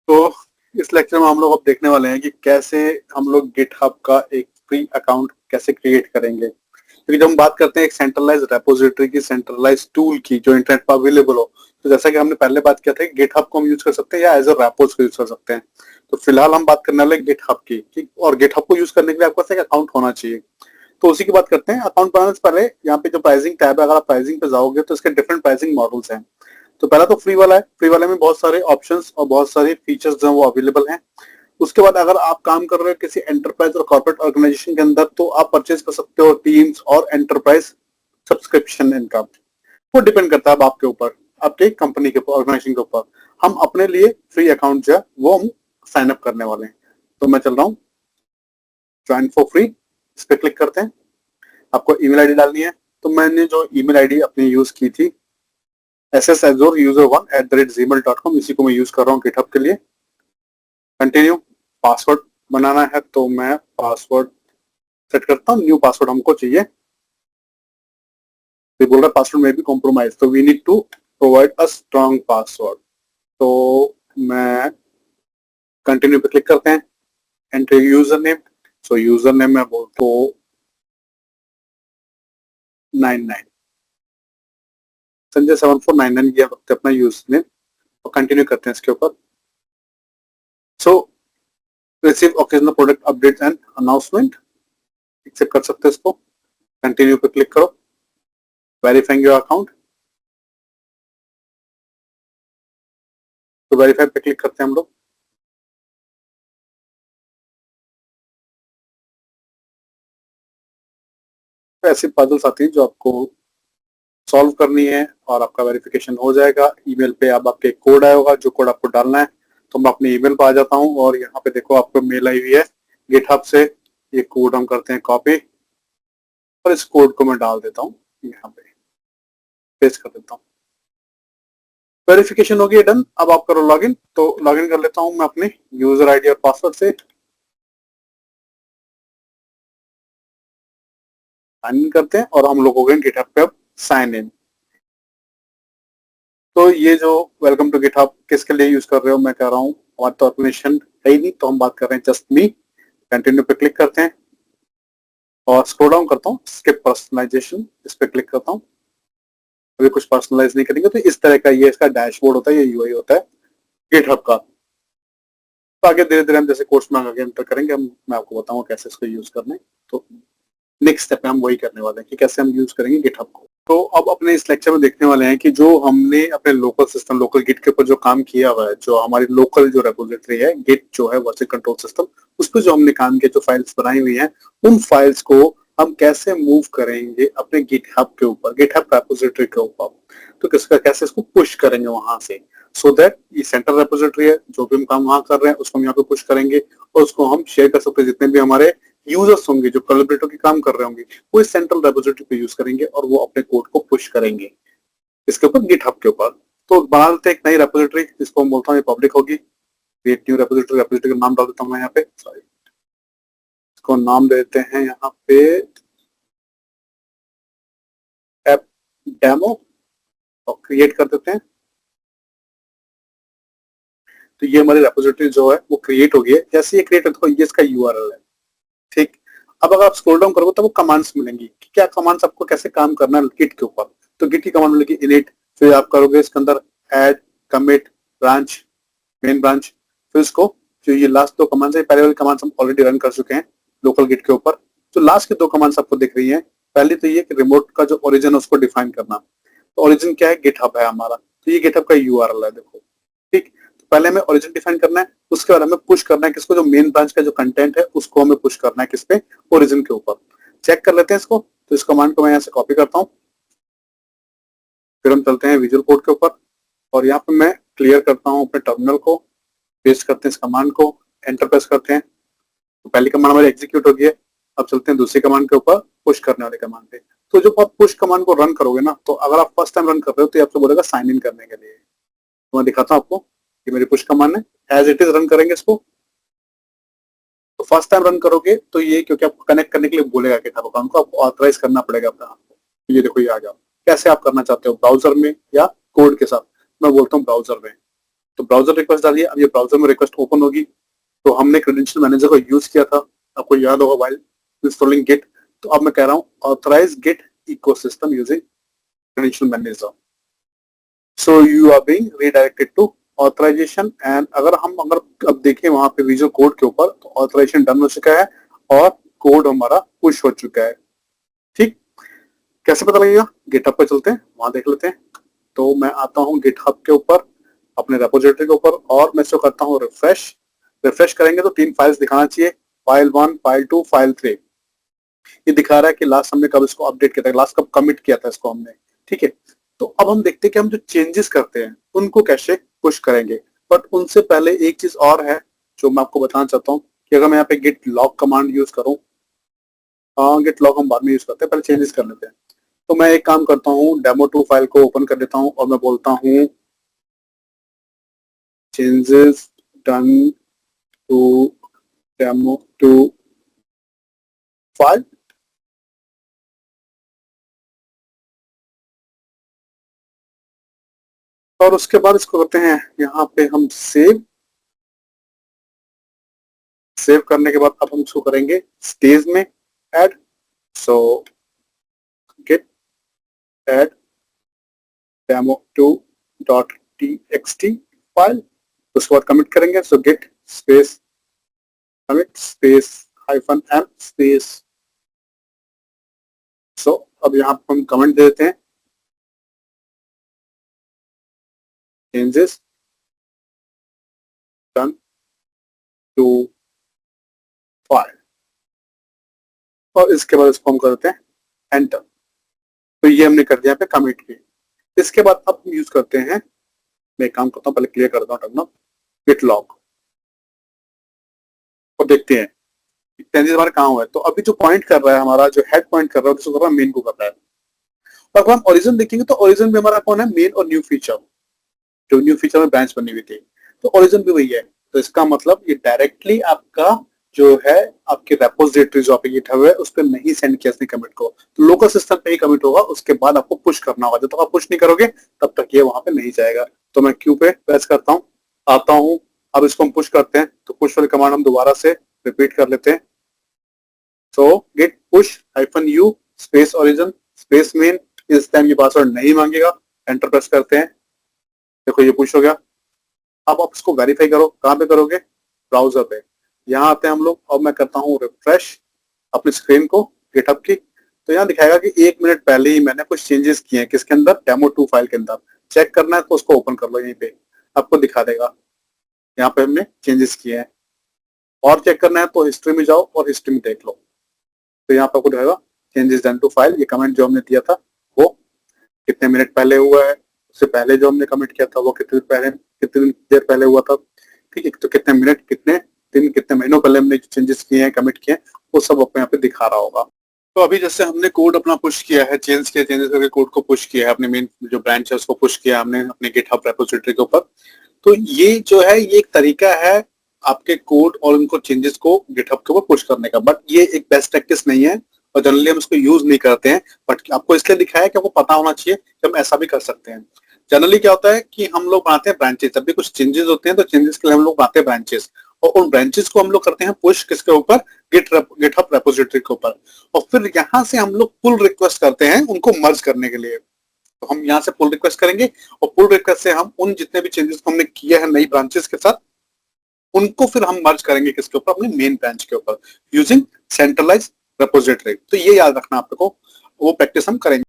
तो इस लेक्चर में हम लोग अब देखने वाले हैं कि कैसे हम लोग गिटहब का एक फ्री अकाउंट कैसे क्रिएट करेंगे। क्योंकि जब हम बात करते हैं एक सेंट्रलाइज रेपोजिटरी की, सेंट्रलाइज टूल की जो इंटरनेट पर अवेलेबल हो, तो जैसा कि हमने पहले बात किया था कि गिटहब को हम यूज कर सकते हैं या एज अ रेपोज को यूज कर सकते हैं। तो फिलहाल हम बात करने वाले गिटहब की, और गिटहब को यूज करने के लिए आपके पास एक अकाउंट होना चाहिए। तो उसी की बात करते हैं। अकाउंट बनाने से पहले यहाँ पे जो प्राइसिंग टैब है, अगर आप प्राइसिंग पे जाओगे तो इसके डिफरेंट प्राइसिंग मॉडल्स हैं। तो पहला तो फ्री वाला है। फ्री वाले में बहुत सारे ऑप्शंस और बहुत सारे फीचर्स जो है वो अवेलेबल हैं। उसके बाद अगर आप काम कर रहे हो किसी एंटरप्राइज और कॉर्पोरेट ऑर्गेनाइजेशन के अंदर, तो आप परचेज कर सकते हो टीम्स और एंटरप्राइज सब्सक्रिप्शन इनकम। वो डिपेंड करता है अब आपके ऊपर, आपके कंपनी के ऊपर, ऑर्गेनाइजेशन के ऊपर। हम अपने लिए फ्री अकाउंट जो है वो हम साइन अप करने वाले हैं। तो मैं चल रहा हूँ ज्वाइन फॉर फ्री, इस पर क्लिक करते हैं। आपको ईमेल आईडी डालनी है। तो मैंने जो ईमेल आईडी अपनी यूज की थी ssazoreuser1@gmail.com, इसी को मैं यूज कर रहा हूँ गिटहब के लिए। कंटिन्यू। पासवर्ड बनाना है तो मैं पासवर्ड सेट करता हूँ। न्यू पासवर्ड हमको चाहिए। तो बोल रहा है पासवर्ड में भी कॉम्प्रोमाइज, तो we need to provide a strong password. तो मैं कंटिन्यू पे क्लिक करते हैं। Enter user name. So user name मैं बोलता हूँ 99 संजय 7499 किया अपना यूजर नेम, और कंटिन्यू करते हैं इसके ऊपर। So receive occasional product update and announcement, accept कर सकते हैं इसको। कंटिन्यू पे क्लिक करो। वेरीफाइंग योर अकाउंट, तो वेरीफाई पे क्लिक करते हैं हम लोग। तो ऐसी पजल्स आती है जो आपको सॉल्व करनी है और आपका वेरिफिकेशन हो जाएगा। ईमेल पे अब आपके कोड आया होगा, जो कोड आपको डालना है। तो मैं अपने ईमेल पर आ जाता हूँ और यहाँ पे देखो आपको मेल आई हुई है गिटहब से। ये कोड हम करते हैं कॉपी, और इस कोड को मैं डाल देता हूँ यहाँ पे, पेस्ट कर देता हूँ। वेरिफिकेशन हो गई, डन। अब आप करो लॉगिन। तो लॉगिन कर लेता हूँ मैं अपने यूजर आईडी और पासवर्ड से। साइन इन करते हैं और हम लोग हो गए गिटहब पे अब साइन इन। तो ये जो वेलकम टू गिटहब किसके लिए यूज कर रहे हो, मैं कह रहा हूँ हमारी तो ऑर्गेनाइजेशन है ही नहीं, तो हम बात कर रहे हैं जस्ट मी। कंटिन्यू पे क्लिक करते हैं और स्क्रॉल डाउन करता हूँ, स्किप पर्सनलाइजेशन, इस पे क्लिक करता हूँ। अभी कुछ पर्सनलाइज नहीं करेंगे। तो इस तरह का ये इसका डैशबोर्ड होता है, ये यूआई होता है गिटहब का। तो आगे धीरे धीरे हम जैसे कोर्स में आगे एंटर करेंगे, हम मैं आपको बताऊंगा कैसे इसको यूज करना है। तो नेक्स्ट स्टेप में हम वही करने वाले हैं कि कैसे हम यूज करेंगे गिटहब को। तो अब अपने इस लेक्चर में देखने वाले हैं कि जो हमने अपने लोकल सिस्टम, लोकल गिट के ऊपर जो काम किया हुआ है, जो हमारी लोकल जो रेपोजिटरी है गिट जो है वर्जन कंट्रोल सिस्टम, उस पर जो हमने काम किया, जो फाइल्स बनाई हुई हैं, उन फाइल्स को हम कैसे मूव करेंगे अपने गिटहब के ऊपर, गिटहब रेपोजिटरी के ऊपर। तो किसका कैसे इसको पुश करेंगे वहां से, सो दैट ये सेंट्रल रेपोजिटरी है, जो भी हम काम वहां कर रहे हैं उसको हम यहाँ पे पुश करेंगे, और उसको हम शेयर कर सकते हैं। जितने भी हमारे यूजर्स होंगे जो कोलैबोरेटर के काम कर रहे होंगे, वो इस सेंट्रल रेपोजिटरी पे यूज करेंगे और वो अपने कोड को पुश करेंगे इसके ऊपर, गिटहब के ऊपर। तो बना लेते हैं एक नई रेपोजिटरी, जिसको हम बोलता हूँ ये पब्लिक होगी। क्रिएट न्यू रेपोजिटरी, रेपोजिटरी का नाम डाल देता हूँ मैं यहाँ पे, सॉरी, इसको नाम देते हैं यहाँ पे ऐप डेमो, और क्रिएट कर देते हैं। तो ये हमारी रेपोजिटरी जो है वो क्रिएट हो गई है। जैसे ये क्रिएट होता है, ये इसका यूआरएल है, ठीक। अब अगर आप स्क्रॉल डाउन करोगे तो वो कमांड्स मिलेंगी कि क्या कमांड्स आपको कैसे काम करना है गिट के ऊपर। तो गिट की कमांड मिलेगी इनिट, फिर आप करोगे इसके अंदर add, commit, branch, main branch. फिर इसको जो ये लास्ट दो कमांड्स है, पहले वाली कमांड्स हम ऑलरेडी रन कर चुके हैं लोकल गिट के ऊपर। जो लास्ट की दो कमांड्स आपको दिख रही हैं, पहली तो ये कि रिमोट का जो ओरिजिन है उसको डिफाइन करना। तो ओरिजिन क्या है, गिटहब है हमारा, तो ये गिटहब का यूआरएल है, देखो, ठीक। तो पहले हमें ओरिजिन डिफाइन करना है, उसके बाद हमें पुश करना है किसको, जो मेन ब्रांच का जो कंटेंट है उसको हमें पुश करना है किस पे, ओरिजिन के ऊपर। चेक कर लेते हैं इसको। तो इस कमांड को मैं यहाँ से कॉपी करता हूँ, फिर हम चलते हैं विजुअल कोड के ऊपर, और यहाँ पे मैं क्लियर करता हूँ अपने टर्मिनल को, पेस्ट करते हैं इस कमांड को, एंटर प्रेस करते हैं। तो पहली कमांड हमारी एग्जीक्यूट हो गई है। अब चलते हैं दूसरी कमांड के ऊपर, पुश करने वाले कमांड पे। तो जब आप पुश कमांड को रन करोगे ना, तो अगर आप फर्स्ट टाइम रन कर रहे हो तो आपसे बोलेगा साइन इन करने के लिए। तो मैं दिखाता हूँ आपको, ये मेरी पुश कमांड है, एज इट इज रन करेंगे इसको। तो फर्स्ट टाइम रन करोगे तो ये, क्योंकि आपको कनेक्ट करने के लिए बोलेगा गिटहब अकाउंट को, आपको ऑथराइज करना पड़ेगा अपना आपको। तो ये देखो ये आ गया। कैसे आप करना चाहते हो, ब्राउजर में या कोड के साथ। मैं बोलता हूँ ब्राउजर में। तो ब्राउजर रिक्वेस्ट डालिए, अब ये ब्राउजर में रिक्वेस्ट ओपन होगी। तो हमने क्रेडेंशियल मैनेजर को यूज किया था, आपको याद होगा, व्हाइल इंस्टॉलिंग गिट। तो अब मैं कह रहा हूँ authorize git ecosystem using credential manager. So you are being redirected to authorization. And अगर अब देखें वहां पे विजुअल कोड के ऊपर, तो ऑथराइजेशन डन हो चुका है और कोड हमारा पुश हो चुका है। ठीक, कैसे पता लगेगा? गिटहब पे चलते हैं, वहां देख लेते हैं। तो मैं आता हूँ गिटहब के ऊपर, अपने रेपोजिटरी के ऊपर, और मैं इसको करता हूँ रिफ्रेश। रिफ्रेश करेंगे तो 3 फाइल्स दिखाना चाहिए, फाइल 1, फाइल 2, फाइल 3। ये दिखा रहा है कि लास्ट हमने कब इसको अपडेट किया था, लास्ट कब कमिट किया था इसको हमने। ठीक है, तो अब हम देखते हैं कि हम जो चेंजेस करते हैं उनको कैसे पुश करेंगे। बट उनसे पहले एक चीज और है जो मैं आपको बताना चाहता हूँ कि अगर मैं यहाँ पे गिट लॉग कमांड यूज करूँ, गिट लॉग हम बाद में यूज करते हैं, पहले चेंजेस कर लेते हैं। तो मैं एक काम करता हूँ, डेमो2 फाइल को ओपन कर लेता हूँ और मैं बोलता हूँ चेंजेस डन टू डेमो2 फाइल। और उसके बाद इसको करते हैं यहाँ पे हम सेव करने के बाद अब हम इसको करेंगे स्टेज में add. So git add demo2.txt file, उसके बाद कमिट करेंगे। So git space commit space -m space. So अब यहाँ पर हम कमेंट दे देते हैं चेंजेस डन टू फाइल, और इसके बाद इसको हम करते हैं एंटर। तो ये हमने कर दिया यहाँ पे कमिट की। इसके बाद अब हम यूज करते हैं, मैं एक काम करता हूँ, पहले क्लियर करता हूँ टर्मिनल, गिट लॉग, और देखते हैं चेंजेस हमारे कहाँ हुआ है। तो अभी जो पॉइंट कर रहा है, हमारा जो हेड पॉइंट कर रहा है, उसको कर रहा है मेन को कर रहा है। और अगर हम ओरिजिन देखेंगे तो ओरिजिन में हमारा कौन है, मेन और न्यू फीचर। जो न्यू फीचर में ब्रांच बनी हुई थी, तो ओरिजिन भी वही है। तो इसका मतलब ये डायरेक्टली आपका जो है, आपके रेपोजिटरी जो आपकी गिटहब है उस पर नहीं सेंड किया इसने कमिट को, तो लोकल सिस्टम पे ही कमिट होगा। उसके बाद आपको पुश करना होगा, जब तक आप पुश नहीं करोगे तब तक ये वहां पे नहीं जाएगा। तो मैं क्यू पे प्रेस करता हूँ, आता हूँ, अब इसको हम पुश करते हैं। तो पुश वाली कमांड हम दोबारा से रिपीट कर लेते हैं। So git push -u space origin space main. इस टाइम ये पासवर्ड नहीं मांगेगा, एंटर प्रेस करते हैं। देखो ये पुश हो गया। अब आप इसको वेरीफाई करो, कहाँ पे करोगे, ब्राउजर पे। यहाँ आते हैं हम लोग, अब मैं करता हूँ रिफ्रेश अपनी स्क्रीन को गिटहब की। तो यहाँ दिखाएगा कि 1 मिनट पहले ही मैंने कुछ चेंजेस किए हैं, किसके अंदर, डेमो2 फाइल के अंदर। चेक करना है तो उसको ओपन कर लो, यहीं पे आपको दिखा देगा, यहाँ पे हमने चेंजेस किए हैं। और चेक करना है तो हिस्ट्री में जाओ और हिस्ट्री में देख लो। तो यहाँ पे आपको दिखाएगा चेंजेस डन टू फाइल, ये कमेंट जो हमने दिया था वो कितने मिनट पहले हुआ है, उससे पहले जो हमने कमेंट किया था वो कितने देर पहले हुआ था। ठीक है, तो कितने मिनट, कितने दिन, कितने महीनों पहले हमने चेंजेस किए हैं, कमिट किए हैं, वो सब आपको यहाँ पे दिखा रहा होगा। तो अभी जैसे हमने कोड अपना पुश किया है, चेंजेस करके कोड को पुश किया है, अपने मेन जो ब्रांच है उसको पुश किया हमने अपने गिटहब रेपोजिटरी के ऊपर। तो ये जो है, ये एक तरीका है आपके कोड और उनको चेंजेस को गिटहब के ऊपर पुश करने का। बट ये एक बेस्ट प्रैक्टिस नहीं है और जनरली हम इसको यूज नहीं करते हैं। बट आपको इसलिए दिखाया है कि आपको पता होना चाहिए कि हम ऐसा भी कर सकते हैं। जनरली क्या होता है कि हम लोग बनाते हैं ब्रांचेस, जब भी कुछ चेंजेस होते हैं तो चेंजेस के लिए हम लोग बनाते हैं ब्रांचेस, और उन ब्रांचेस को हम लोग करते हैं पुश किसके ऊपर, गिटहब रेपोजिटरी के ऊपर। और फिर यहाँ से हम लोग पुल रिक्वेस्ट करते हैं उनको मर्ज करने के लिए। तो हम यहाँ से पुल रिक्वेस्ट करेंगे और पुल रिक्वेस्ट से हम उन जितने भी चेंजेस को हमने किए हैं नई ब्रांचेस के साथ, उनको फिर हम मर्ज करेंगे किसके ऊपर, अपने मेन ब्रांच के ऊपर, यूजिंग सेंट्रलाइज रेपोजिटरी। तो ये याद रखना आपको, वो प्रैक्टिस हम करेंगे।